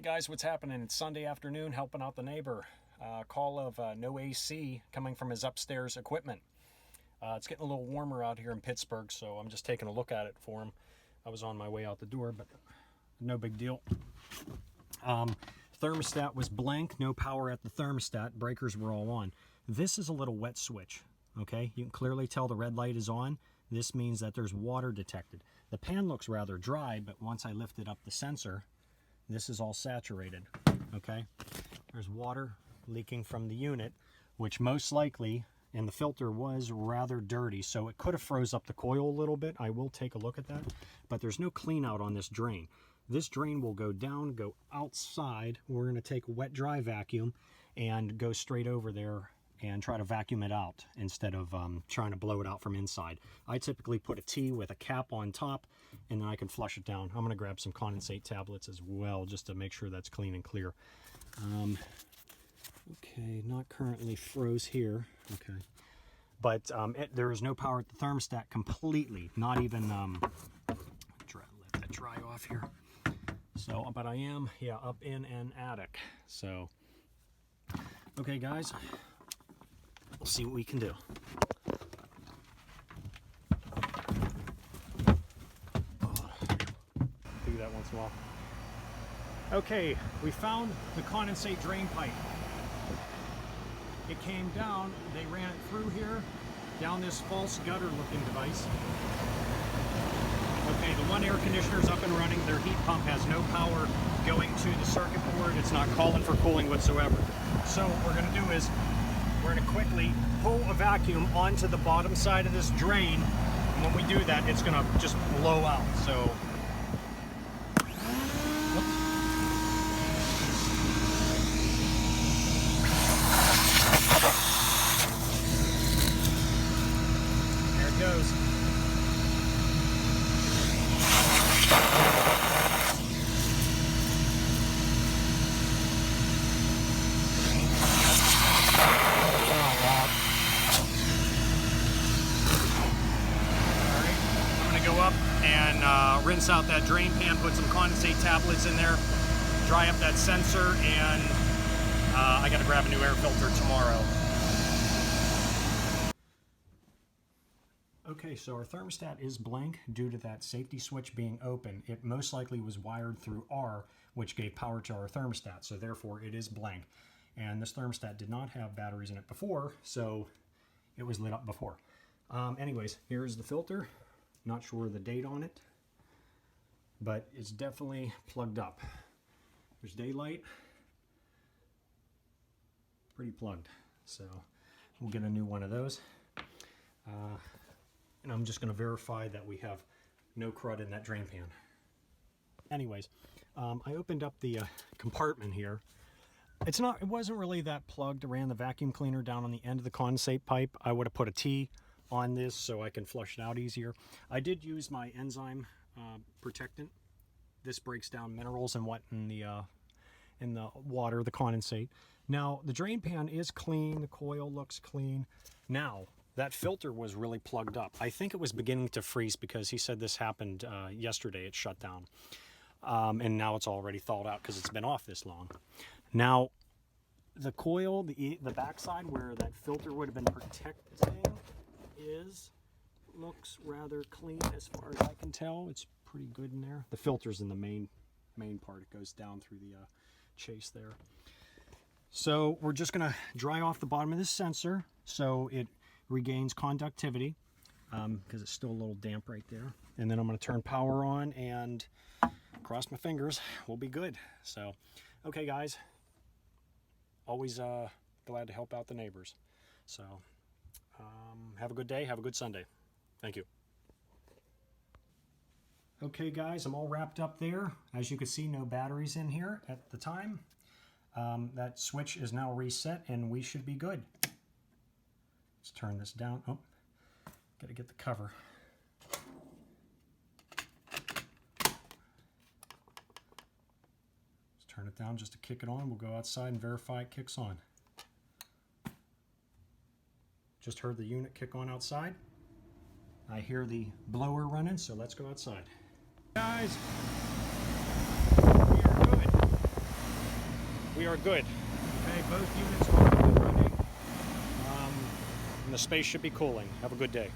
guys, what's happening? It's Sunday afternoon, helping out the neighbor. Call of no AC coming from his upstairs equipment. It's getting a little warmer out here in Pittsburgh, so I'm just taking a look at it for him. I was on my way out the door, but no big deal. Thermostat was blank, no power at the thermostat. Breakers were all on. This is a little wet switch, okay? You can clearly tell the red light is on. This means that there's water detected. The pan looks rather dry, but once I lifted up the sensor, this is all saturated, okay? There's water leaking from the unit, which most likely, and the filter was rather dirty, so it could have froze up the coil a little bit. I will take a look at that, but there's no clean out on this drain. This drain will go down, go outside. We're gonna take a wet dry vacuum and go straight over there and try to vacuum it out instead of trying to blow it out from inside. I typically put a T with a cap on top, and then I can flush it down. I'm gonna grab some condensate tablets as well, just to make sure that's clean and clear. Okay, not currently froze here, okay. But there is no power at the thermostat completely, not even, let that dry off here. So, but I am, yeah, up in an attic. So, okay guys, we'll see what we can do. Do that once in a while. Okay, we found the condensate drain pipe. It came down, they ran it through here, down this false gutter looking device. Okay, the one air conditioner is up and running. Their heat pump has no power going to the circuit board. It's not calling for cooling whatsoever. So what we're gonna do is, we're gonna quickly pull a vacuum onto the bottom side of this drain. And when we do that, it's gonna just blow out. So, there it goes. And rinse out that drain pan, put some condensate tablets in there, dry up that sensor, and I got to grab a new air filter tomorrow. Okay, so our thermostat is blank due to that safety switch being open. It most likely was wired through R, which gave power to our thermostat, so therefore it is blank. And this thermostat did not have batteries in it before, so it was lit up before. Anyways, here's the filter. Not sure the date on it, but it's definitely plugged up. There's daylight, pretty plugged. So we'll get a new one of those. And I'm just gonna verify that we have no crud in that drain pan. Anyways, I opened up the compartment here. It wasn't really that plugged. I ran the vacuum cleaner down on the end of the condensate pipe. I would have put a T on this so I can flush it out easier. I did use my enzyme protectant. This breaks down minerals and what in the water, the condensate. Now the drain pan is clean, the coil looks clean. Now that filter was really plugged up. I think it was beginning to freeze because he said this happened yesterday. It shut down, and now it's already thawed out because it's been off this long. Now the coil, the backside where that filter would have been protecting looks rather clean as far as I can tell. It's pretty good in there. The filter's in the main part. It goes down through the chase there. So we're just gonna dry off the bottom of this sensor so it regains conductivity because it's still a little damp right there. And then I'm gonna turn power on and cross my fingers, we'll be good. So, okay guys, always glad to help out the neighbors. So have a good day, have a good Sunday. Thank you. Okay guys, I'm all wrapped up there. As you can see, no batteries in here at the time. That switch is now reset and we should be good. Let's turn this down. Oh, gotta get the cover. Let's turn it down just to kick it on. We'll go outside and verify it kicks on. Just heard the unit kick on outside. I hear the blower running, so let's go outside. Guys, we are good. we are good. Okay, both units are up and running. And the space should be cooling. Have a good day.